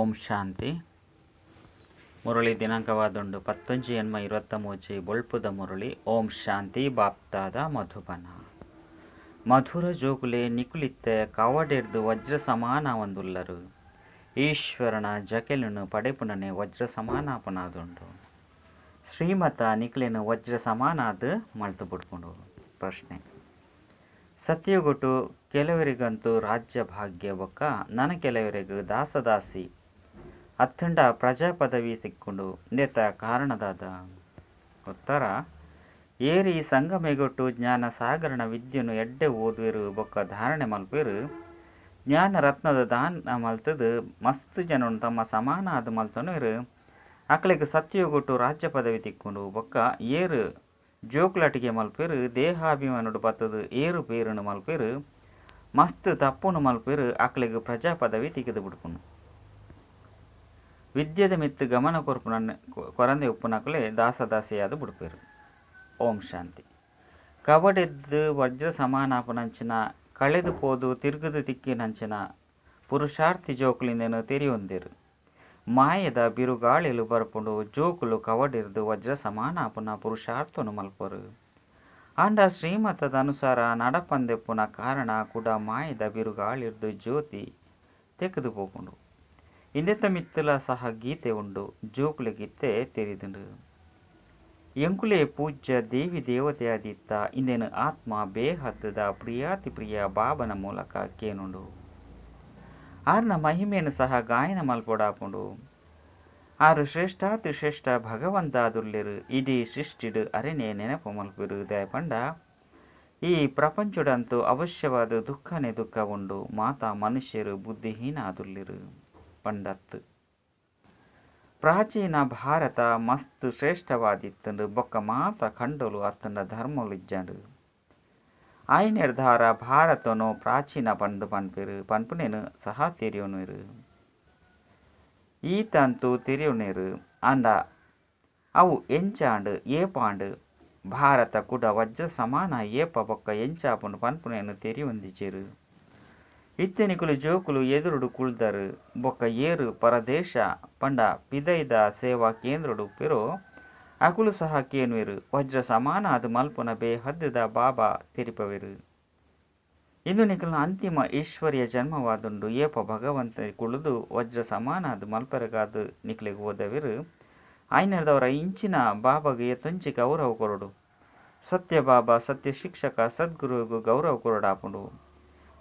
ಓಂ ಶಾಂತಿ. ಮುರಳಿ ದಿನಾಂಕವಾದುಂಡು 19/8/23 ಬೊಳ್ಪುದ ಮುರಳಿ. ಓಂ ಶಾಂತಿ. ಬಾಪ್ತಾದ ಮಧುಬನ. ಮಧುರ ಜೋಗುಲೆ ನಿಕುಲಿತ್ತೆ ಕವಡೆರ್ದು ವಜ್ರ ಸಮಾನ ಒಂದುಲ್ಲರು. ಈಶ್ವರನ ಜಕೆಲುನು ಪಡೆಪುನನೆ ವಜ್ರ ಸಮಾನಾಪನಾದುಂಡು. ಶ್ರೀಮತ ನಿಖಿಲೇನು ವಜ್ರ ಸಮಾನಾದ ಮಳ್ತು ಬಿಡ್ಕೊಂಡು. ಪ್ರಶ್ನೆ: ಸತ್ಯಗೊಟ್ಟು ಕೆಲವರಿಗಂತೂ ರಾಜ್ಯ ಭಾಗ್ಯ ಬೊಕ್ಕ ನನ್ನ ಕೆಲವರಿಗೆ ದಾಸದಾಸಿ ಅತ್ತಂಡ ಪ್ರಜಾ ಪದವಿ ಸಿಕ್ಕೊಂಡು ನೇತ ಕಾರಣದಾದ. ಉತ್ತರ: ಏರಿ ಸಂಗಮೆಗೊಟ್ಟು ಜ್ಞಾನ ಸಾಗರಣ ವಿದ್ಯೆನು ಎಡ್ಡೆ ಓದುವೆರು ಬೊಕ್ಕ ಧಾರಣೆ ಮಲ್ಪೇರು ಜ್ಞಾನ ರತ್ನದ ದಾನ ಮಲ್ತದು ಮಸ್ತ್ ಜನ ತಮ್ಮ ಸಮಾನ ಆದ ಮಲ್ತನರು ಅಕ್ಕಳಿಗೆ ಸತ್ಯಗೊಟ್ಟು ರಾಜ್ಯ ಪದವಿ ತಿಕ್ಕೊಂಡು ಬೊಕ್ಕ ಏರು ಜೋಕ್ಲಾಟಿಗೆ ಮಲ್ಪೇರು ದೇಹಾಭಿಮಾನುಡು ಬತ್ತದು ಏರು ಪೇರುನು ಮಲ್ಪೇರು ಮಸ್ತ್ ತಪ್ಪುನು ಮಲ್ಪೇರು ಅಕ್ಕಳಿಗೆ ಪ್ರಜಾ ಪದವಿ ತಿಕ್ಕಿದು ಬಿಡ್ಪುನು. ವಿದ್ಯೆದ ಮಿತ್ತು ಗಮನ ಕೊರಂದೆ ಉಪ್ಪುನಕಲೆ ದಾಸದಾಸಿಯಾದ ಬಿಡ್ಪೇರು. ಓಂ ಶಾಂತಿ. ಕಬಡೆದ್ದು ವಜ್ರ ಸಮಾನಾಪನಂಚಿನ ಕಳೆದು ಪೋದು ತಿರುಗದು ತಿಕ್ಕಿನಂಚಿನ ಪುರುಷಾರ್ಥಿ ಜೋಕುಲಿಂದೇನು ತೆರಿಯೊಂದೇರು ಮಾಯದ ಬಿರುಗಾಳಿಲು ಬರ್ಪುಂಡು ಜೋಕುಲು ಕವಡಿರ್ದು ವಜ್ರ ಸಮಾನಾಪನ ಪುರುಷಾರ್ಥನು ಮಲ್ಪರು. ಆಂಡ ಶ್ರೀಮತದ ಅನುಸಾರ ನಡಪಂದೆಪ್ಪುನ ಕಾರಣ ಕೂಡ ಮಾಯದ ಬಿರುಗಾಳಿರ್ದು ಜ್ಯೋತಿ ತೆಗೆದು ಹೋಗುಂಡು. ಇಂದೆತ್ತ ಮಿತ್ತಲ ಸಹ ಗೀತೆ ಉಂಡು ಜೋಕುಲೆ ಗೀತೆ ತೆರಿದುಂಡು. ಎಂಕುಲೆ ಪೂಜ್ಯ ದೇವಿ ದೇವತೆಯಾದಿತ್ತ ಇಂದೇನು ಆತ್ಮ ಬೇಹದ್ದದ ಪ್ರಿಯಾತಿ ಪ್ರಿಯ ಬಾಬನ ಮೂಲಕ ಕೇನುಂಡು. ಆರ್ನ ಮಹಿಮೆಯನ್ನು ಸಹ ಗಾಯನ ಮಲ್ಪೊಡಾಪುಂಡು. ಆರು ಶ್ರೇಷ್ಠಾತಿ ಶ್ರೇಷ್ಠ ಭಗವಂತಾದುಲ್ಲೆರು ಇಡೀ ಸೃಷ್ಟಿಡು ಅರೆನೆ ನೆನಪು ಮಲ್ಪಿರು ದಯಪಂಡ ಈ ಪ್ರಪಂಚದಂತೂ ಅವಶ್ಯವಾದ ದುಃಖನೇ ದುಃಖ ಉಂಡು. ಮಾತಾ ಮನುಷ್ಯರು ಬುದ್ಧಿಹೀನ ಆದುಲ್ಲೆರು ಪಂಡತ್ತು. ಪ್ರಾಚೀನ ಭಾರತ ಮಸ್ತ್ ಶ್ರೇಷ್ಠವಾದಿತ್ತಂಡು ಬೊಕ್ಕ ಮಾತ ಕಂಡಲು ಅತ್ತಂಡ ಧರ್ಮಲಿಜ್ಜಂಡು ಆಯ್ ನಿರ್ಧಾರ ಭಾರತನು ಪ್ರಾಚೀನ ಪಂಡು ಪನ್ಪೇರು ಪನ್ಪುನೇನು ಸಹ ತೆರಿಯೋನೇರು ಈತಂತೂ ತೆರಿಯೋನೇರು ಅಂಡ ಅವು ಎಂಚಾಂಡು ಏಪಾಂಡು ಭಾರತ ಕೂಡ ವಜ್ರ ಸಮಾನ ಏಪ ಬೊಕ್ಕ ಎಂಚಾಪುಂಡು ಪನ್ಪುನೇನು ತೆರಿಯೊಂದಿಚೇರು. ಇತ್ತೆನಿಕುಲು ಜೋಕುಲು ಎದುರುಡು ಕುಳ್ದರು ಬೊಕ್ಕ ಏರು ಪರದೇಶ ಪಂಡ ಪಿದೈದ ಸೇವಾ ಕೇಂದ್ರಡು ಪೆರೋ ಅಕುಲು ಸಹ ಕೇನುವೆರು ವಜ್ರ ಸಮಾನ ಅದು ಮಲ್ಪುನ ಬೇಹದ್ದದ ಬಾಬಾ ತೆರಿಪವೆರು. ಇಂದು ನಿಖಲ್ನ ಅಂತಿಮ ಈಶ್ವರ್ಯ ಜನ್ಮವಾದುಂಡು ಏಪ ಭಗವಂತ ಕುಳಿದು ವಜ್ರ ಸಮಾನ ಅದು ಮಲ್ಪರಗಾದು ನಿಖಲಿಗೆ ಓದವೆರು ಆಯ್ನದವರ ಇಂಚಿನ ಬಾಬಾಗೆ ಎತ್ತೊಂಚಿ ಗೌರವ ಕೊರಡು. ಸತ್ಯ ಬಾಬಾ ಸತ್ಯ ಶಿಕ್ಷಕ ಸದ್ಗುರುಗೂ ಗೌರವ ಕೊರಡಾಪುಂಡು.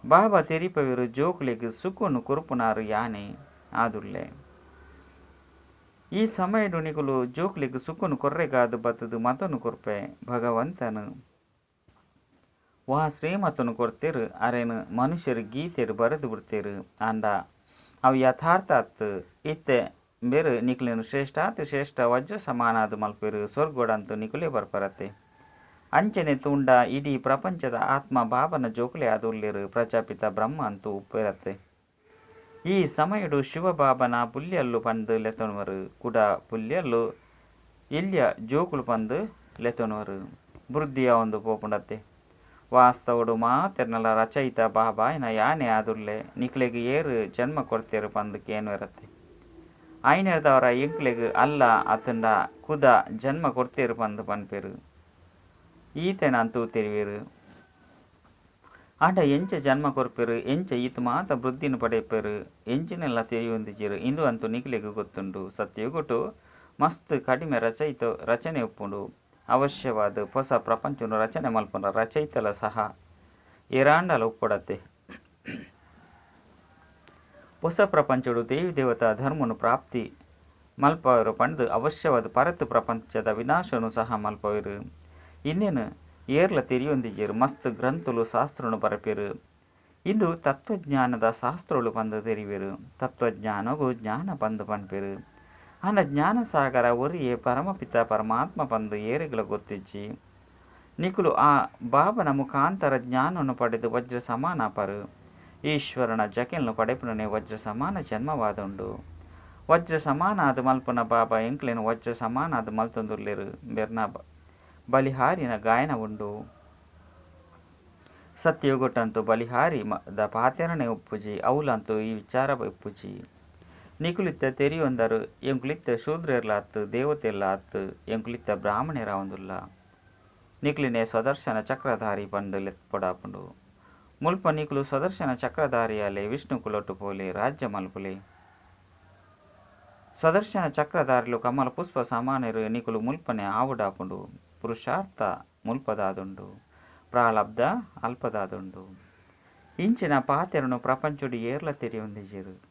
ಬಾಬಾ ತೆರಿಪವೆರು ಜೋಕುಲಿಗೆ ಸುಖನು ಕುರುಪುನಾರು ಯಾನೆ ಆದುಲ್ಲೆ. ಈ ಸಮಯಡು ನಿಗುಲು ಜೋಕ್ಲಿಗೆ ಸುಖನು ಕೊರ್ರೆಗಾದು ಬತ್ತದು ಮತನು ಕೊರ್ಪೆ ಭಗವಂತನು ವಾ ಶ್ರೀಮತನು ಕೊಡ್ತೇರು ಅರೇನು ಮನುಷ್ಯರು ಗೀತೆರು ಬರೆದು ಬಿಡ್ತೇರು ಅಂಡ ಅವು ಯಥಾರ್ಥ ಅತ್ತು ಇತ್ತೆ ಬೇರು ನಿಖಲೇನು ಶ್ರೇಷ್ಠಾತಿ ಶ್ರೇಷ್ಠ ವಜ್ರ ಸಮಾನಾದ ಮಲ್ಪೇರು ಸ್ವರ್ಗೋಡಂತೂ ನಿಖುಲೇ ಬರ್ಪರತ್ತೆ. ಅಂಚನೆ ತುಂಡ ಇಡೀ ಪ್ರಪಂಚದ ಆತ್ಮ ಬಾಬನ ಜೋಕುಲೆ ಆದುಲ್ಲೇರು ಪ್ರಜಾಪಿತ ಬ್ರಹ್ಮ ಅಂತೂ ಉಪ್ಪಿರತ್ತೆ. ಈ ಸಮಯಡು ಶಿವಬಾಬನ ಪುಲ್ಯಲ್ಲು ಪಂದು ಲೆತೊನವರು ಕೂಡ ಪುಲ್ಯಲ್ಲು ಇಲ್ಯ ಜೋಕುಲು ಪಂದು ಲೆತೊನವರು ಬುದ್ಧಿಯ ಒಂದು ಪೋಪುಂಡತ್ತೆ. ವಾಸ್ತವಡು ಮಾತೆರ್ನಲ ರಚಯಿತ ಬಾಬಾ ಯಾನೆ ಆದುಲ್ಲೆ ನಿಕ್ಲೆಗೆ ಏರು ಜನ್ಮ ಕೊಡ್ತೇರು ಪಂದು ಕೇನು ಇರತ್ತೆ. ಆಯ್ನೆರ್ದವರ ಎಂಕ್ಲೆಗೆ ಅಲ್ಲ ಅತಂಡ ಕುದ ಜನ್ಮ ಕೊಡ್ತೇರು ಪಂದು ಪನ್ಪೇರು ಈತೆನಂತೂ ತೆರಿವೇರು. ಆಂಡ ಎಂಚ ಜನ್ಮ ಕೊರ್ಪೇರು ಎಂಚ ಈತ ಮಾತ ಬುದ್ಧಿನ ಪಡೆಪೇರು ಎಂಚಿನೆಲ್ಲ ತೆರಿಯೊಂದಿಚೇರು ಇಂದು ಅಂತೂ ನಿಖಿಲಿಗೆ ಗೊತ್ತುಂಡು. ಸತ್ಯಗೊಟ್ಟು ಮಸ್ತ್ ಕಡಿಮೆ ರಚನೆ ಉಪ್ಪುಂಡು. ಅವಶ್ಯವಾದ ಹೊಸ ಪ್ರಪಂಚವನ್ನು ರಚನೆ ಮಲ್ಪನ ರಚಯಿತಲ ಸಹ ಏರಾಂಡಲ ಉಪ್ಪಡತ್ತೆ. ಹೊಸ ಪ್ರಪಂಚಡು ದೇವಿ ದೇವತಾ ಧರ್ಮನು ಪ್ರಾಪ್ತಿ ಮಲ್ಪವರು ಪಂಡು ಅವಶ್ಯವಾದ ಪರತು ಪ್ರಪಂಚದ ವಿನಾಶನು ಸಹ ಮಲ್ಪವರು ಇನ್ನೇನು ಏರ್ಲ ತೆರಿಯೊಂದಿಜೇರು ಮಸ್ತ್ ಗ್ರಂಥುಲು ಶಾಸ್ತ್ರನು ಬರಪೇರು. ಇಂದು ತತ್ವಜ್ಞಾನದ ಶಾಸ್ತ್ರಗಳು ಪಂದು ತೆರಿವೇರು ತತ್ವಜ್ಞಾನಗೂ ಜ್ಞಾನ ಪಂದು ಪನ್ಪೇರು ಆನ ಜ್ಞಾನ ಸಾಗರ ಒರಿಯೇ ಪರಮಪಿತ ಪರಮಾತ್ಮ ಪಂದು ಏರಿಗಳ ಗೊತ್ತಿಚ್ಚಿ ನಿಖುಲು ಆ ಬಾಬನ ಮುಖಾಂತರ ಜ್ಞಾನವನ್ನು ಪಡೆದು ವಜ್ರ ಸಮಾನ ಪರು ಈಶ್ವರನ ಜಕೆಲ್ನು ಪಡೆಪುನೇ ವಜ್ರ ಸಮಾನ ಜನ್ಮವಾದುಂಡು. ವಜ್ರ ಸಮಾನ ಅದು ಮಲ್ಪನ ಬಾಬಾ ಎಂಕ್ಲೇನು ವಜ್ರ ಸಮಾನ ಅದು ಮಲ್ತೊಂದುಲ್ಲೇರು ಬೆರ್ನ ಬಲಿಹಾರಿನ ಗಾಯನ ಉಂಡು. ಸತ್ಯಗೊಟ್ಟಂತೂ ಬಲಿಹಾರಿ ದ ಪಾತೆರನೆ ಉಪ್ಪುಜಿ ಅವಲಂತೂ ಈ ವಿಚಾರ ಉಪ್ಪುಜಿ ನಿಕುಲಿತ್ತ ತೆರಿಯೊಂದರು ಎಂಕುಲಿತ್ತ ಶೂದ್ರರ್ಲ ಆತು ದೇವತೆಲ್ಲ ಆತು ಎಂಕುಲಿತ್ತ ಬ್ರಾಹ್ಮಣರ ಒಂದುಲ್ಲ ನಿಕ್ಲಿನೇ ಸ್ವದರ್ಶನ ಚಕ್ರಧಾರಿ ಪಂಡು ಲೆತ್ಪೊಡಾಪುಂಡು ಮುಲ್ಪ ನಿಕ್ಲು ಸ್ವದರ್ಶನ ಚಕ್ರಧಾರಿಯಾಲೆ ವಿಷ್ಣು ಕುಲೊಟ್ಟು ಪೋಲೆ ರಾಜ್ಯ ಮಲ್ಪುಲೆ ಸ್ವದರ್ಶನ ಚಕ್ರಧಾರಿಲು ಕಮಲ ಪುಷ್ಪ ಸಮಾನರು ನಿಕುಲು ಮುಲ್ಪನೆ ಆವುಡಾಪುಂಡು ಪುರುಷಾರ್ಥ ಮುಲ್ಪದಾದುಂಡು ಪ್ರಾಲಬ್ಧ ಅಲ್ಪದಾದುಂಡು ಇಂಚಿನ ಪಾತೆರನು ಪ್ರಪಂಚುಡು ಏರ್ಲ ತೆರಿ ಹೊಂದಿಜೇರು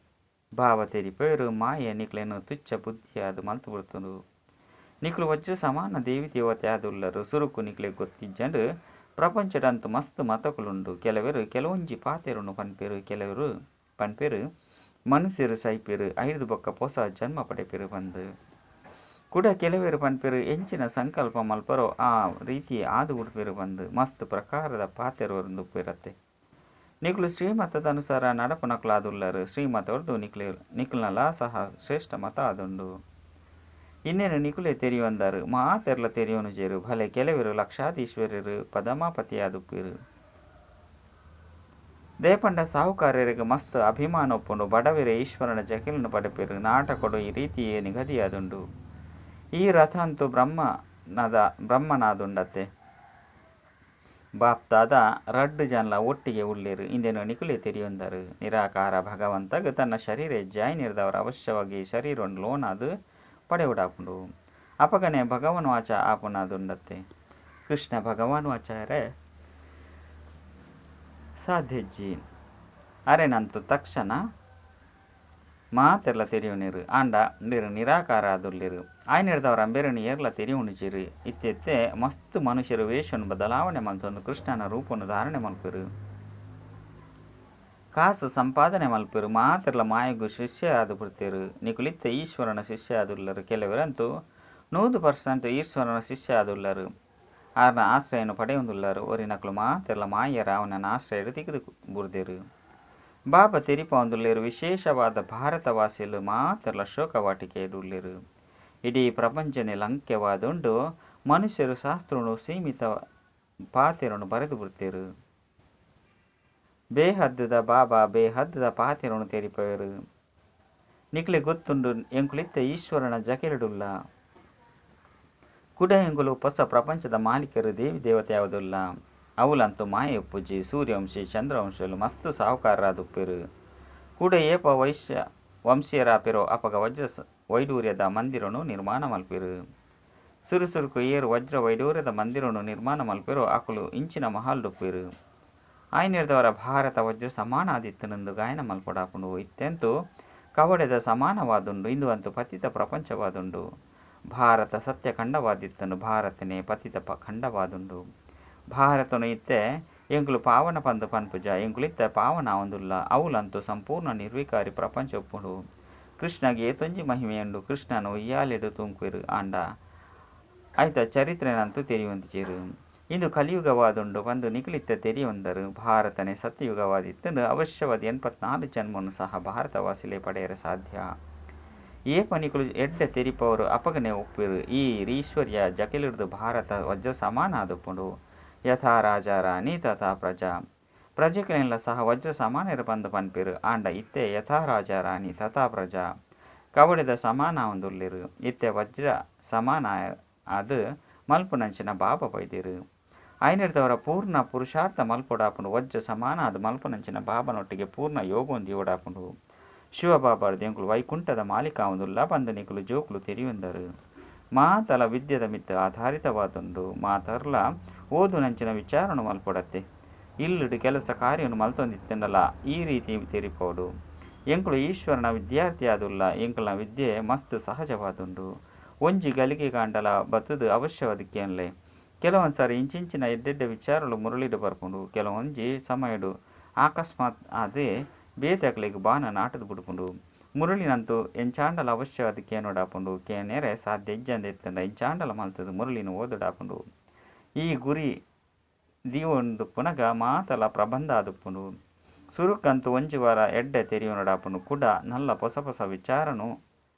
ಭಾವ ತೆರಿಪೇರು ಮಾಯ ನಿಕ್ಲೆನು ತುಚ್ಛ ಬುದ್ಧಿಯಾದು ಮಲ್ತು ಬಿಡ್ತುಂಡು ನಿಕ್ಲು ವಜ್ರ ಸಮಾನ ದೇವಿ ದೇವತೆ ಆದುಲ್ಲರು ಸುರುಕು ನಿಕ್ಲೆ ಗೊತ್ತಿಜ್ಜಂಡು ಪ್ರಪಂಚದಂತು ಮಸ್ತ್ ಮತಕುಲುಂಡು ಕೆಲವರು ಕೆಲವೊಂಜಿ ಪಾತೆರನು ಪನ್ಪೇರು ಕೆಲವರು ಪನ್ಪೇರು ಮನುಷ್ಯರು ಸೈಪೇರು ಐದು ಬೊಕ್ಕ ಹೊಸ ಜನ್ಮ ಪಡೆಪೇರು ಬಂದು ಕೂಡ ಕೆಲವರು ಪನ್ಪೇರು ಎಂಚಿನ ಸಂಕಲ್ಪ ಮಲ್ಪರೋ ಆ ರೀತಿ ಆದು ಉಡ್ಪೇರು ಬಂದು ಮಸ್ತ್ ಪ್ರಕಾರದ ಪಾತೆರವರೊಂದು ಉಪ್ಪಿರತ್ತೆ ನಿಕ್ಲು ಶ್ರೀಮತದ ಅನುಸಾರ ನಡಪನಕ್ಲಾದುಲ್ಲರು ಶ್ರೀಮತವರ್ದು ನಿಕ್ಲನಲ ಸಹ ಶ್ರೇಷ್ಠ ಮತ ಆದುಂಡು ಇನ್ನೇನು ನಿಕುಲೆ ತೆರಿಯೊಂದರು ಮಾತೆರ್ಲ ತೆರಿಯೋನು ಜೇರು ಭಲೆ ಕೆಲವರು ಲಕ್ಷಾಧೀಶ್ವರರು ಪದಮಾಪತಿಯಾದುಪ್ಪಿರು ದೇಪಂಡ ಸಾಹುಕಾರ್ಯರಿಗೆ ಮಸ್ತ್ ಅಭಿಮಾನ ಒಪ್ಪುಂಡು ಬಡವರೆ ಈಶ್ವರನ ಜಕಿಲನ್ನು ಪಡೆಪಿರು ನಾಟಕೊಡು ಈ ರೀತಿಯೇ ನಿಗದಿಯಾದುಂಡು ಈ ರಥ ಅಂತೂ ಬ್ರಹ್ಮನಾದುಂಡತ್ತೆ ಬಾಪ್ತಾದ ರಡ್ಡು ಜನಲ ಒಟ್ಟಿಗೆ ಉಳ್ಳೇರು ಇಂದೇನು ನಿಕುಲೆ ತೆರಿಯೊಂದರು ನಿರಾಕಾರ ಭಗವಂತಗ ತನ್ನ ಶರೀರ ಜಾಯ್ನಿರ್ದವರ ಅವಶ್ಯವಾಗಿ ಶರೀರವನ್ನು ಲೋನಾದು ಪಡೆಯುಡಾಪುಂಡು ಅಪಗನೆ ಭಗವನ್ ವಾಚ ಆಪುನಾದುಂಡತ್ತೆ ಕೃಷ್ಣ ಭಗವಾನ್ ವಾಚಾರೆ ಸಾಧ್ಯಜ್ಜಿ ಅರೆನಂತು ತಕ್ಷಣ ಮಾತೆರ್ಲ ತೆರಿಯುನಿರು ಆಂಡ ನೀರು ನಿರಾಕಾರ ಆದುಲ್ಲಿರು ಆಯ್ನಿಡ್ದವರ ಅಂಬೆರನಿ ಏರ್ಲ ತೆರಿಯುಣಿಚಿರು ಇತ್ತೆತ್ತೆ ಮಸ್ತ್ ಮನುಷ್ಯರು ವೇಷವನ್ನು ಬದಲಾವಣೆ ಮಲ್ತೊಂದು ಕೃಷ್ಣನ ರೂಪವನ್ನು ಧಾರಣೆ ಮಲ್ಪಿರು ಕಾಸು ಸಂಪಾದನೆ ಮಲ್ಪಿರು ಮಾತೆರ್ಲ ಮಾಯಗು ಶಿಷ್ಯ ಆದು ಬಿಡ್ತಿರು ನಿಕುಲಿತ್ತ ಈಶ್ವರನ ಶಿಷ್ಯ ಆದುಲ್ಲರು ಕೆಲವರಂತೂ 100% ಈಶ್ವರನ ಶಿಷ್ಯ ಆದುಲ್ಲರು ಆರ್ನ ಆಶ್ರಯನು ಪಡೆಯೊಂದುಲ್ಲರು ಒರಿನಕ್ಲು ಮಾತೆರ್ಲ ಮಾಯರ ಅವನ ಆಶ್ರಯರು ತೆಗೆದು ಬುರ್ದಿರು ಬಾಬ ತೆರಿಪ ಒಂದುಲ್ಲೇರು ವಿಶೇಷವಾದ ಭಾರತವಾಸಿಲು ಮಾತೆರ್ಲ ಶೋಕವಾಟಿಕೆ ಇಡುಲ್ಲಿರು ಇಡೀ ಪ್ರಪಂಚನೇ ಲಂಕ್ಯವಾದುಂಡು ಮನುಷ್ಯರು ಶಾಸ್ತ್ರನು ಸೀಮಿತ ಪಾತೆರನು ಬರೆದು ಬಿಡ್ತಿರು ಬೇಹದ್ದದ ಬಾಬಾ ಬೇಹದ್ದದ ಪಾತೆರನು ತೆರಿಪವರು ನಿಕ್ಲೆ ಗೊತ್ತುಂಡು ಎಂಕುಲಿತ್ತ ಈಶ್ವರನ ಜಕೆಲಿಡುಲ್ಲ ಕುಡ ಎಂಗುಲು ಹೊಸ ಪ್ರಪಂಚದ ಮಾಲೀಕರು ದೇವಿ ದೇವತೆ ಯಾವುದಿಲ್ಲ ಅವಲಂತೂ ಮಾಯ ಪೂಜಿ ಸೂರ್ಯವಂಶಿ ಚಂದ್ರವಂಶಲು ಮಸ್ತ್ ಸಾಹುಕಾರರಾದುಪ್ಪಿರು ಕೂಡ ಏಪ ವೈಶ್ಯ ವಂಶೀಯರಾಪಿರೋ ಅಪಗ ವಜ್ರ ವೈಡೂರ್ಯದ ಮಂದಿರನು ನಿರ್ಮಾಣ ಮಲ್ಪಿರು ಸುರುಸುರುಕು ಏರು ವಜ್ರ ವೈಡೂರ್ಯದ ಮಂದಿರನು ನಿರ್ಮಾಣ ಮಲ್ಪಿರೋ ಅಕುಲು ಇಂಚಿನ ಮಹಾಲ್ಡುಪ್ಪಿರು ಆಯ್ನಿರ್ದವರ ಭಾರತ ವಜ್ರ ಸಮಾನಾದಿತ್ತನೆಂದು ಗಾಯನ ಮಲ್ಪಡಾಪುಂಡು ಇತ್ತೆಂತೂ ಕವಡೆದ ಸಮಾನವಾದುಂಡು ಇಂದು ಅಂತೂ ಪತಿತ ಪ್ರಪಂಚವಾದುಂಡು ಭಾರತ ಸತ್ಯ ಖಂಡವಾದಿತ್ತನು ಭಾರತನೇ ಪತಿತ ಖಂಡವಾದುಂಡು ಭಾರತನು ಇತ್ತೆ ಎಂಕುಲು ಪಾವನ ಪಂದು ಪನ್ಪುಜ ಎಂಕುಲಿತ್ತ ಪಾವನ ಒಂದುಲ್ಲ ಅವಲಂತೂ ಸಂಪೂರ್ಣ ನಿರ್ವಿಕಾರಿ ಪ್ರಪಂಚ ಒಪ್ಪುಂಡು ಕೃಷ್ಣಗೆ ತೊಂಜಿ ಮಹಿಮೆಯುಂಡು ಕೃಷ್ಣನು ಉಯ್ಯಾಲೆಡು ತುಂಕುವಿರು ಆಂಡ ಆಯ್ತ ಚರಿತ್ರೆನಂತೂ ತೆರಿಯೊಂದಿಚಿರು ಇಂದು ಕಲಿಯುಗವಾದುಂಡು ಬಂದು ನಿಖಿಲಿತ್ತ ತೆರಿಯೊಂದರು ಭಾರತನೇ ಸತ್ಯಯುಗವಾದಿತ್ತಂದು ಅವಶ್ಯವಾದ 84 ಜನ್ಮವನ್ನು ಸಹ ಭಾರತವಾಸಿಲೆ ಪಡೆಯರ ಸಾಧ್ಯ ಏಪ ನಿಖಲು ಎಡ್ಡ ತೆರಿಪವರು ಅಪಗನೆ ಒಪ್ಪಿರು ಈ ಈಶ್ವರ್ಯ ಜಕೆಲಿಡ್ದು ಭಾರತ ವಜ್ರ ಸಮಾನ ಆದುಪುಂಡು ಯಥಾ ರಾಜ ರಾಣಿ ತಥಾ ಪ್ರಜೆಗಳೆಲ್ಲ ಸಹ ವಜ್ರ ಸಮಾನರು ಬಂದು ಪನ್ಪಿರು ಆಂಡ ಇತ್ತೆ ಯಥಾ ರಾಜ ರಾಣಿ ತಥಾ ಪ್ರಜಾ ಕವಡೆದ ಸಮಾನ ಒಂದುಲ್ಲಿರು ಇತ್ತೆ ವಜ್ರ ಸಮಾನ ಅದು ಮಲ್ಪುನಂಚಿನ ಬಾಬ ಬೈದಿರು ಆಯ್ನಿಡ್ದವರ ಪೂರ್ಣ ಪುರುಷಾರ್ಥ ಮಲ್ಪೊಡಾಪುಂಡು ವಜ್ರ ಸಮಾನ ಅದು ಮಲ್ಪುನಂಚಿನ ಬಾಬನೊಟ್ಟಿಗೆ ಪೂರ್ಣ ಯೋಗವೊಂದು ಓಡಾಪುಂಡು ಶಿವಬಾಬಾರ್ದು ಎಂಕುಲು ವೈಕುಂಠದ ಮಾಲೀಕ ಒಂದುಲ್ಲ ಬಂದು ನಿಕುಲು ಜೋಕುಲು ತೆರಿಯೊಂದರು ಮಾತಲ ವಿದ್ಯದ ಮಿತ್ತ ಆಧಾರಿತವಾದುಂಡು ಮಾತರ್ಲ ಓದು ನಂಚಿನ ವಿಚಾರನು ಮಲ್ಪೊಡತ್ತೆ ಇಲ್ಲುಡು ಕೆಲಸ ಕಾರ್ಯವನ್ನು ಮಲ್ತೊಂದಿತ್ತಂಡಲ್ಲ ಈ ರೀತಿ ತೆರಿಪೋಡು ಎಂಕುಲು ಈಶ್ವರನ ವಿದ್ಯಾರ್ಥಿ ಆದುಲ್ಲ ಎಂಕುಲನ ವಿದ್ಯೆ ಮಸ್ತ್ ಸಹಜವಾದುಂಡು ಒಂಜಿ ಗಳಿಗೆ ಕಾಂಡಲ ಬತ್ತದು ಅವಶ್ಯವಾದಕ್ಕೇನ್ಲೆ ಕೆಲವೊಂದ್ಸಾರಿ ಇಂಚಿಂಚಿನ ಎಡ್ಡೆಡ್ಡೆ ವಿಚಾರಗಳು ಮುರಳಿಡು ಬರ್ಪುಂಡು ಕೆಲವೊಂಜಿ ಸಮಯಡು ಅಕಸ್ಮಾತ್ ಅದೇ ಬೇತಕ್ಲೆಗ್ ಬಾನ ನಾಟದು ಬಿಡ್ಪುಂಡು ಮುರಳಿನಂತೂ ಎಂಚಾಂಡಲ ಅವಶ್ಯವಾದಕ್ಕೆ ನೋಡಾಪುಂಡು ಕೇನೆರೆ ಸಾಧ್ಯ ಇಜ್ಜಂದೆತ್ತಂಡ ಎಂಚಾಂಡಲ ಮಲ್ತದು ಮುರಳಿನ ಓದುಡಾಪುಂಡು ಈ ಗುರಿ ದೀವೊಂದು ಪುನಗ ಮಾತಲ ಪ್ರಬಂಧ ಆದುಪ್ಪುಂಡು ಸುರುಕ್ಕಂತೂ ಒಂಜಿ ವಾರ ಎಡ್ಡೆ ತೆರಿಯೋನಡಾಪುಂಡು ಕೂಡ ನಲ್ಲ ಹೊಸ ವಿಚಾರನು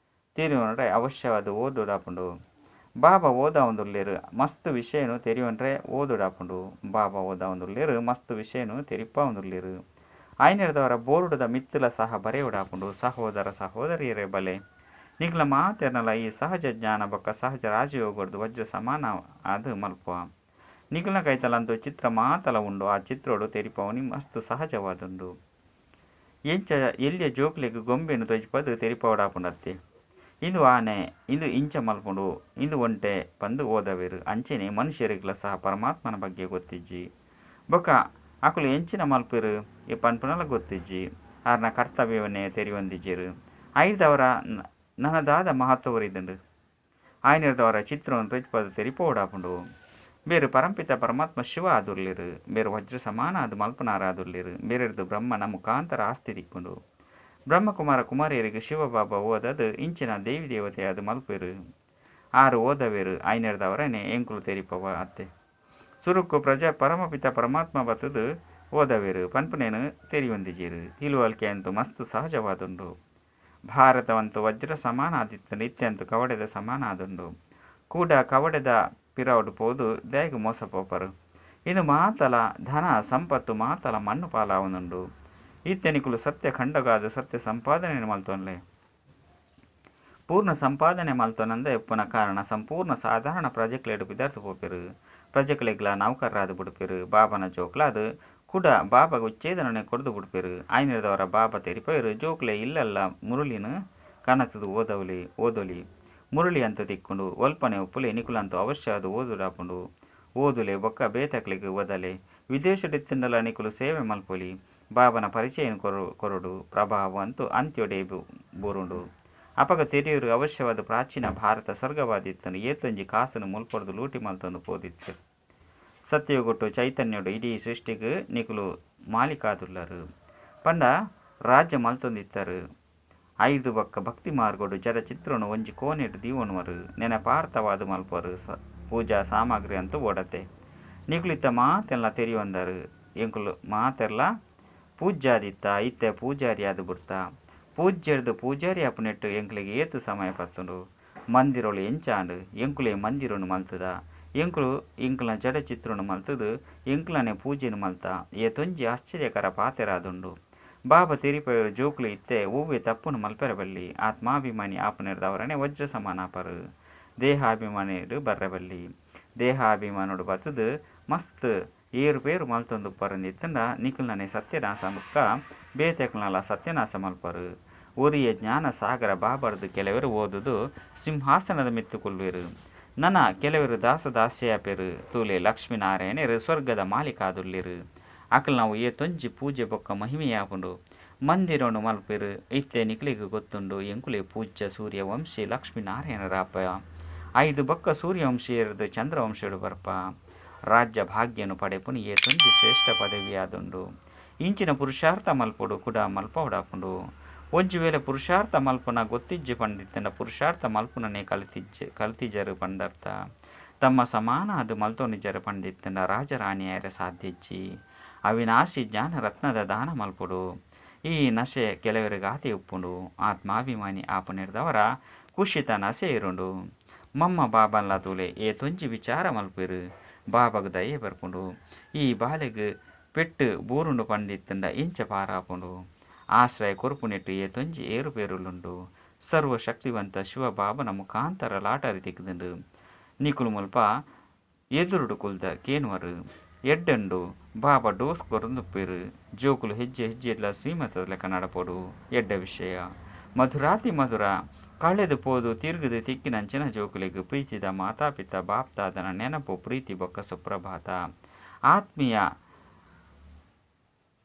ತೆರಿಯೋನಡ್ರೆ ಅವಶ್ಯವಾದ ಓದುಡಾಪುಂಡು ಬಾಬಾ ಓದ ಒಂದುಲ್ಲೇರು ಮಸ್ತ್ ವಿಷಯನು ತೆರಿಯೋನ್ರೆ ಓದುಡಾಪುಂಡು ಬಾಬಾ ಓದ ಒಂದುಲ್ಲೇರು ಮಸ್ತ್ ವಿಷಯನು ತೆರಿಪ ಒಂದುಲ್ಲೇರು ಆಯ್ನೆಡ್ದವರ ಬೋರ್ಡದ ಮಿತ್ತಲ ಸಹ ಬರೆಯುಡಾಪುಂಡು ಸಹೋದರ ಸಹೋದರಿಯರೇ ಬಲೆ ನಿಗ್ಲ ಮಾತೆರ್ನಲ ಈ ಸಹಜ ಜ್ಞಾನ ಬೊಕ್ಕ ಸಹಜ ರಾಜಯೋಗದ್ದು ವಜ್ರ ಸಮಾನ ಅದು ಮಲ್ಪುವ ನಿಗ್ಲ ಕೈತಲಂತೂ ಚಿತ್ರ ಮಾತಲ ಉಂಡು ಆ ಚಿತ್ರೋಡು ತೆರಿಪವನಿ ಮಸ್ತ್ ಸಹಜವಾದುಂಡು ಎಂಚ ಎಲ್ಲಿಯ ಜೋಕ್ಲೆಗ್ ಗೊಂಬೆನು ತೊಜ್ಪದು ತೆರಿಪವಡಾಪುಂಡತ್ತೆ ಇಂದು ಆನೆ ಇಂದು ಇಂಚ ಮಲ್ಪುಂಡು ಇಂದು ಒಂಟೆ ಪಂದು ಓದವೇರು ಅಂಚೆನೆ ಮನುಷ್ಯರಿಗ್ಲ ಸಹ ಪರಮಾತ್ಮನ ಬಗ್ಗೆ ಗೊತ್ತಿಜ್ಜಿ ಬೊಕ್ಕ ಅಕುಲು ಎಂಚಿನ ಮಲ್ಪೆರು ಈ ಪನ್ಪುನಲ ಗೊತ್ತಿಜ್ಜಿ ಆರ್ನ ಕರ್ತವ್ಯವನ್ನೇ ತೆರಿಯೊಂದಿಜ್ಜೆರು ಐದವರ ನನದಾದ ಮಹತ್ವವರಿದ್ದುಂಡು ಆಯ್ನಿರ್ದವರ ಚಿತ್ರವನ್ನು ತೊಜ್ಪದು ತೆರಿಪೋಡಾಪುಂಡು ಬೇರು ಪರಂಪಿತ ಪರಮಾತ್ಮ ಶಿವ ಆದುರ್ಲಿರು ಬೇರು ವಜ್ರ ಸಮಾನ ಅದು ಮಲ್ಪನಾರ ಆದುರ್ಲಿರು ಬೇರೆರ್ದು ಬ್ರಹ್ಮನ ಮುಖಾಂತರ ಆಸ್ತಿ ದಿಕ್ಕುಂಡು ಬ್ರಹ್ಮಕುಮಾರ ಕುಮಾರಿಯರಿಗೆ ಶಿವಬಾಬಾ ಓದದು ಇಂಚಿನ ದೇವಿ ದೇವತೆ ಅದು ಮಲ್ಪೆರು ಆರು ಓದವೇರು ಆಯ್ನೆರ್ದವರನೇ ಎಂಕುಲು ತೆರಿಪವ ಅತ್ತೆ ಸುರುಕು ಪರಮಪಿತ ಪರಮಾತ್ಮ ಬತ್ತದು ಓದವೇರು ಪನ್ಪುನೇನು ತೆರಿಯೊಂದಿಜೀರು ತಿಳುವಳಿಕೆ ಅಂತೂ ಮಸ್ತ್ ಸಹಜವಾದುಂಡು ಭಾರತವಂತೂ ವಜ್ರ ಸಮಾನ ಆದಿತ್ತು ನಿತ್ಯಂತೂ ಕವಡೆದ ಸಮಾನ ಆದುಂಡು ಕೂಡ ಕವಡೆದ ಪಿರವಡು ಪೋದು ದಯಗು ಮೋಸಪೋಪರು ಇದು ಮಾತಲ ಧನ ಸಂಪತ್ತು ಮಾತಲ ಮಣ್ಣು ಪಾಲಾವನುಂಡು ಈತ್ಯನಿಕುಲು ಸತ್ಯ ಖಂಡಗಾದು ಸತ್ಯ ಸಂಪಾದನೆ ಮಲ್ತೊನ್ಲೆ ಪೂರ್ಣ ಸಂಪಾದನೆ ಮಲ್ತೊನಂದ ಎಪ್ಪುನ ಕಾರಣ ಸಂಪೂರ್ಣ ಸಾಧಾರಣ ಪ್ರಜೆಕ್ಲೆಡು ಬಿದರ್ತು ಪೋಪೆರು ಪ್ರಜೆಕ್ಲೆಗ್ಲ ನೌಕರ್ರಾದು ಬಿಡುಪೆರು ಬಾಬನ ಜೋಕ್ಲಾದು ಕೂಡ ಬಾಬಾಗ ಉಚ್ಚೇದನನೆ ಕೊಡ್ದು ಬಿಡ್ಪೆರು ಆಯ್ನಿರ್ದವರ ಬಾಬಾ ತೆರಿಪೇರು ಜೋಕ್ಲೆ ಇಲ್ಲೆಲ್ಲ ಮುರುಳಿನ ಕನತದು ಓದೊಲಿ ಮುರುಳಿ ಅಂತ ತಿಕ್ಕೊಂಡು ಒಲ್ಪನೆ ಉಪ್ಪುಲೆ ನಿಕುಲಂತೂ ಅವಶ್ಯ ಅದು ಓದುಡಾಪುಂಡು ಓದುಲೆ ಬೊಕ್ಕ ಬೇತಕ್ಲಿಗೆ ಓದಲೆ ವಿದೇಶಡಿತ್ತಿಂದಲ ನಿಕುಲು ಸೇವೆ ಮಲ್ಪೊಲಿ ಬಾಬನ ಪರಿಚಯನ ಕೊರಡು ಪ್ರಭಾವ ಅಂತೂ ಅಂತ್ಯೊಡೆ ಬೂರುಂಡು ಅಪಗ ತೆರೆಯೂರು ಅವಶ್ಯವಾದ ಪ್ರಾಚೀನ ಭಾರತ ಸ್ವರ್ಗವಾದಿತ್ತನು ಏತೊಂಜಿ ಕಾಸನು ಮುಲ್ಪೊಡ್ದು ಲೂಟಿ ಮಲ್ತೊಂದು ಪೋದಿತ್ತು ಸತ್ಯಗೊಟ್ಟು ಚೈತನ್ಯಡು ಇಡೀ ಸೃಷ್ಟಿಗೆ ನಿಕುಲು ಮಾಲಿಕಾದುಲ್ಲರು ಪಂಡ ರಾಜ್ಯ ಮಲ್ತೊಂದಿತ್ತರು ಐದು ಬೊಕ್ಕ ಭಕ್ತಿ ಮಾರ್ಗೋಡು ಜರ ಚಿತ್ರನು ಒಂಜಿ ಕೋನೆಡು ದೀವೊಣುವರು ನೆನಪಾರ್ಥವಾದ ಮಲ್ಪರು ಪೂಜಾ ಸಾಮಗ್ರಿ ಅಂತೂ ಓಡತೆ ನಿಕುಲಿತ್ತ ಮಾತೆಲ್ಲ ತೆರಿಯೊಂದರು ಎಂಕುಲು ಮಾತೆಲ್ಲ ಪೂಜ್ಯಾದಿತ್ತ ಇತ್ತೆ ಪೂಜಾರಿ ಆದು ಬಿಡ್ತಾ ಪೂಜ್ಯರ್ದು ಪೂಜಾರಿ ಅಪ್ಪನೆಟ್ಟು ಎಂಕ್ಲಿಗೆ ಏತು ಸಮಯ ಪತ್ತುಂಡು ಮಂದಿರೊಳು ಎಂಚಾಂಡು ಎಂಕುಲೆ ಮಂದಿರನು ಮಲ್ತದ ಎಂಕುಲು ಇಂಕುಲ ಜಡ ಚಿತ್ರನು ಮಲ್ತದು ಎಂಕುಲನೆ ಪೂಜೆನು ಮಲ್ತ ಏತೊಂಜಿ ಆಶ್ಚರ್ಯಕರ ಪಾತೆರಾದುಂಡು ಬಾಬಾ ತೆರಿಪೆಯರು ಜೋಕ್ಲು ಇತ್ತೆ ಹೂವೆ ತಪ್ಪುನು ಮಲ್ಪೆರಬಲ್ಲಿ ಆತ್ಮಾಭಿಮಾನಿ ಆಪನಿರ್ದವರನೆ ವಜ್ರ ಸಮಾನಾಪರು ದೇಹಾಭಿಮಾನಿಯರು ಬರ್ರಬಲ್ಲಿ ದೇಹಾಭಿಮಾನುಡು ಬತ್ತದು ಮಸ್ತ್ ಏರುಪೇರು ಮಲ್ತೊಂದು ಪರಂದಿತ್ತಂಡ ನಿಖಿಲ್ನನೆ ಸತ್ಯನಾಶ ಮುಕ್ಕ ಬೇತೆಕ್ಲನಲ ಸತ್ಯನಾಶ ಮಲ್ಪರು ಒರಿಯ ಜ್ಞಾನ ಸಾಗರ ಬಾಬರ್ದು ಕೆಲವರು ಓದುದು ಸಿಂಹಾಸನದ ಮಿತ್ತುಕೊಳ್ವೇರು ನನ್ನ ಕೆಲವರು ದಾಸದಾಸ್ಯಾಪೆರು ತೂಲೆ ಲಕ್ಷ್ಮೀನಾರಾಯಣರು ಸ್ವರ್ಗದ ಮಾಲೀಕಾದುಲ್ಲಿರು ಅಕಲ್ ನಾವು ಏತೊಂಜಿ ಪೂಜೆ ಬೊಕ್ಕ ಮಹಿಮೆಯಾಪುಂಡು ಮಂದಿರನು ಮಲ್ಪೆರು ಇತ್ತೆ ನಿಕ್ಲಿಗೆ ಗೊತ್ತುಂಡು ಎಂಕುಲೆ ಪೂಜ್ಯ ಸೂರ್ಯವಂಶಿ ಲಕ್ಷ್ಮೀನಾರಾಯಣರಾಪ ಐದು ಬೊಕ್ಕ ಸೂರ್ಯವಂಶೀಯರದು ಚಂದ್ರವಂಶಿಯಡು ಬರ್ಪ ರಾಜ್ಯ ಭಾಗ್ಯನು ಪಡೆಪುನು ಏತೊಂಜಿ ಶ್ರೇಷ್ಠ ಪದವಿಯಾದುಂಡು ಇಂಚಿನ ಪುರುಷಾರ್ಥ ಮಲ್ಪೊಡು ಕೂಡ ಮಲ್ಪವುಡಾಪುಂಡು ಒಂಜಿ ವೇಳೆ ಪುರುಷಾರ್ಥ ಮಲ್ಪನ ಗೊತ್ತಿಜ್ಜೆ ಪಂಡಿತನ ಪುರುಷಾರ್ಥ ಮಲ್ಪುನನೆ ಕಲ್ತಿಜರು ಪಂಡರ್ಥ ತಮ್ಮ ಸಮಾನ ಅದು ಮಲ್ತೊನಿಜರು ಪಂಡಿತನ ರಾಜರಾಣಿಯರ ಸಾಧ್ಯಜ್ಜಿ ಅವಿನಾಶಿ ಜ್ಞಾನ ರತ್ನದ ದಾನ ಮಲ್ಪುಡು ಈ ನಶೆ ಕೆಲವರಿಗೆ ಆತಿ ಉಪ್ಪುಂಡು ಆತ್ಮಾಭಿಮಾನಿ ಆಪನಿರ್ದವರ ಕುಶಿತ ನಶೆ ಇರುಂಡು ಮಮ್ಮ ಬಾಬಲ್ಲ ತೂಲೆ ಏತೊಂಜಿ ವಿಚಾರ ಮಲ್ಪಿರು ಬಾಬಾಗ ದಯೆ ಬರ್ಪುಂಡು ಈ ಬಾಲೆಗ್ ಪೆಟ್ಟು ಬೂರುಂಡು ಪಂಡಿತ್ತಂಡ ಇಂಚ ಪಾರಾಪುಂಡು ಆಶ್ರಯ ಕೊರುಪುನೆಟ್ಟು ಏತೊಂಜಿ ಏರುಪೇರುಲುಂಡು ಸರ್ವಶಕ್ತಿವಂತ ಶಿವ ಬಾಬನ ಮುಖಾಂತರ ಲಾಟರಿ ತಿಕ್ಕದುಂಡು ನಿಕುಲು ಮುಲ್ಪ ಎದುರುಡು ಕುಲ್ದ ಕೇನುವರು ಎಡ್ಡಂಡು ಬಾಬಾ ಡೋಸ್ ಕೊರಂದುಪ್ಪೇರು ಜೋಕುಲು ಹೆಜ್ಜೆ ಹೆಜ್ಜೆಲ್ಲ ಶ್ರೀಮತದ ಲೆಕ್ಕ ನಡಪೋಡು ಎಡ್ಡ ವಿಷಯ ಮಧುರಾತಿ ಮಧುರ ಕಳೆದು ಪೋದು ತಿರುಗದು ತಿಕ್ಕಿನಂಚಿನ ಜೋಕುಲಿಗೆ ಪ್ರೀತಿದ ಮಾತಾಪಿತ ಬಾಪ್ತಾದನ ನೆನಪು ಪ್ರೀತಿ ಬೊಕ್ಕ ಸುಪ್ರಭಾತ ಆತ್ಮೀಯ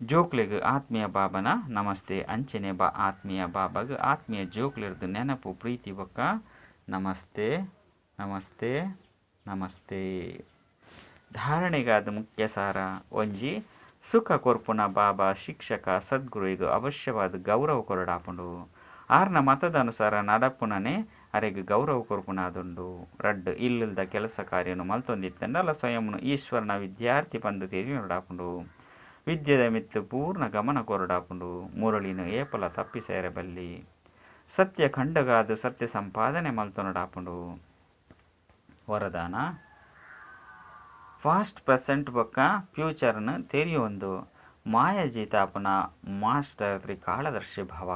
ಜೋಕ್ಲೆಗ್ ಆತ್ಮೀಯ ಬಾಬನ ನಮಸ್ತೆ ಅಂಚನೆ ಆತ್ಮೀಯ ಬಾಬಾಗ ಆತ್ಮೀಯ ಜೋಕ್ಲಿರ್ದು ನೆನಪು ಪ್ರೀತಿ ಬೊಕ್ಕ ನಮಸ್ತೆ ನಮಸ್ತೆ ನಮಸ್ತೆ. ಧಾರಣೆಗಾದ ಮುಖ್ಯ ಸಾರ ಒಂಜಿ ಸುಖ ಕೊರ್ಪುನ ಬಾಬಾ ಶಿಕ್ಷಕ ಸದ್ಗುರುವಿಗೆ ಅವಶ್ಯವಾದ ಗೌರವ ಕೊರಡಾಪುಂಡು ಆರ್ನ ಮತದ ಅನುಸಾರ ನಡಪುನನೆ ಅರೆಗೆ ಗೌರವ ಕೊರ್ಪುನಾದುಂಡು ರಡ್ಡು ಇಲ್ಲಿಲ್ದ ಕೆಲಸ ಕಾರ್ಯನು ಮಲ್ತೊಂದಿತ್ತಂಡಲ್ಲ ಸ್ವಯಂನು ಈಶ್ವರನ ವಿದ್ಯಾರ್ಥಿ ಪಂದು ತೆರಿ ನೋಡಾಪುಂಡು ವಿದ್ಯೆದ ಮಿತ್ತು ಪೂರ್ಣ ಗಮನ ಕೊರಡಾಪುಂಡು ಮುರಳಿನ ಏಪಲ ತಪ್ಪಿ ಸೇರಬಲ್ಲಿ ಸತ್ಯ ಖಂಡಗಾದು ಸತ್ಯ ಸಂಪಾದನೆ ಮಲ್ತೊನಡಾಪುಂಡು. ವರದಾನ ಫಾಸ್ಟ್ ಪ್ರೆಸೆಂಟ್ ಬೊಕ್ಕ ಫ್ಯೂಚರ್ನ ತೆರಿಯೊಂದು ಮಾಯಜಿತಾಪನ ಮಾಸ್ಟರ್ ತ್ರಿಕಾಲದರ್ಶಿ ಭವ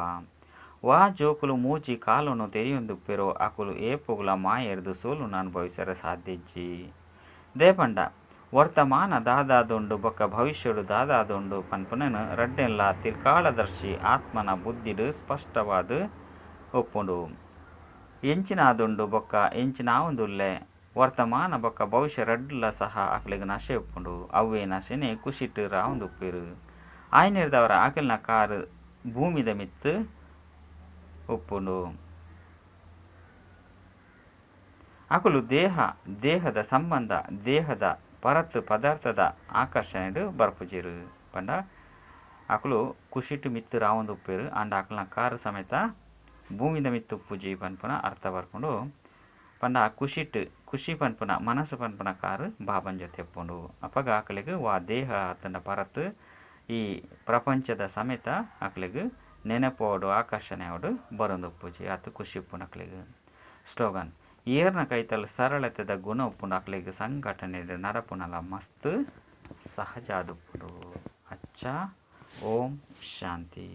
ವಾ ಜೋಕುಲು ಮೂಜಿ ಕಾಲುನು ತೆರೆಯೊಂದುಪ್ಪೆರೋ ಅಕುಲು ಏಪುಗುಲ ಮಾಯರ್ದು ಸೋಲುನು ಅನುಭವಿಸರ ಸಾಧ್ಯಜ್ಜಿ ದೇಪಂಡ ವರ್ತಮಾನ ದಾದಾದೊಂಡು ಬೊಕ್ಕ ಭವಿಷ್ಯಡು ದಾದಾದೊಂಡು ಪನ್ಪುನನು ರಡ್ಡೆಲ್ಲ ತ್ರಿಕಾಲದರ್ಶಿ ಆತ್ಮನ ಬುದ್ಧಿಡು ಸ್ಪಷ್ಟವಾದ ಒಪ್ಪುಂಡು ಎಂಚಿನಾದುಂಡು ಬೊಕ್ಕ ಎಂಚಿನಾವುಂದುಲ್ಲೆ ವರ್ತಮಾನ ಬೊಕ್ಕ ಭವಿಷ್ಯ ರಡ್ಡುಲ ಸಹ ಅಕ್ಲೆಗ್ ನಶೆ ಒಪ್ಪುಂಡು ಅವ್ವೇ ನಶೆನೆ ಕುಶಿಟ್ಟು ರಾವುಂದುಪ್ಪೆರು ಆಯ್ನಿರ್ದವರ ಅಕಲ್ನ ಕಾರು ಭೂಮಿದ ಮಿತ್ತು ಒಪ್ಪುಂಡು ಅಕುಲು ದೇಹದ ಸಂಬಂಧ ದೇಹದ ಪರತ್ ಪದಾರ್ಥದ ಆಕರ್ಷಣೆಡು ಬರ್ಪುಜಿರು ಪಂಡ ಅಕುಲು ಕುಶಿಟ್ಟು ಮಿತ್ತು ರಾವುಂದುಪ್ಪೆರು ಅಂಡ ಅಕಲ್ನ ಕಾರು ಸಮೇತ ಭೂಮಿದ ಮಿತ್ತು ಉಪ್ಪುಜಿ ಪನ್ಪುನ ಅರ್ಥ ಬರ್ಕೊಂಡು ಪಂಡ ಖುಷಿ ಪನ್ಪುನ ಮನಸ್ಸು ಪನ್ಪುನ ಕಾರು ಬಾಬನ್ ಜೊತೆ ಎಪ್ಪುಂಡು ಅಪ್ಪಗ ಆಕಲಿಗೆ ವಾ ದೇಹ ಅತನ ಪರತ್ ಈ ಪ್ರಪಂಚದ ಸಮೇತ ಆಕಲಿಗೆ ನೆನಪೋಡು ಆಕರ್ಷಣೆ ಅವಡು ಬರೊಂದು ಉಪ್ಪುಜಿ ಅತು ಖುಷಿ ಉಪ್ಪುಂಡು ಅಕ್ಲಿಗೆ ಸ್ಲೋಗನ್ ಏರ್ನ ಕೈತಲ್ ಸರಳತೆದ ಗುಣ ಉಪ್ಪುಂಡು ಅಕ್ಲಿಗೆ ಸಂಘಟನೆ ನರಪುನಲ ಮಸ್ತ್ ಸಹಜ ಉಪ್ಪುಂಡು ಅಚ್ಚ ಓಂ ಶಾಂತಿ.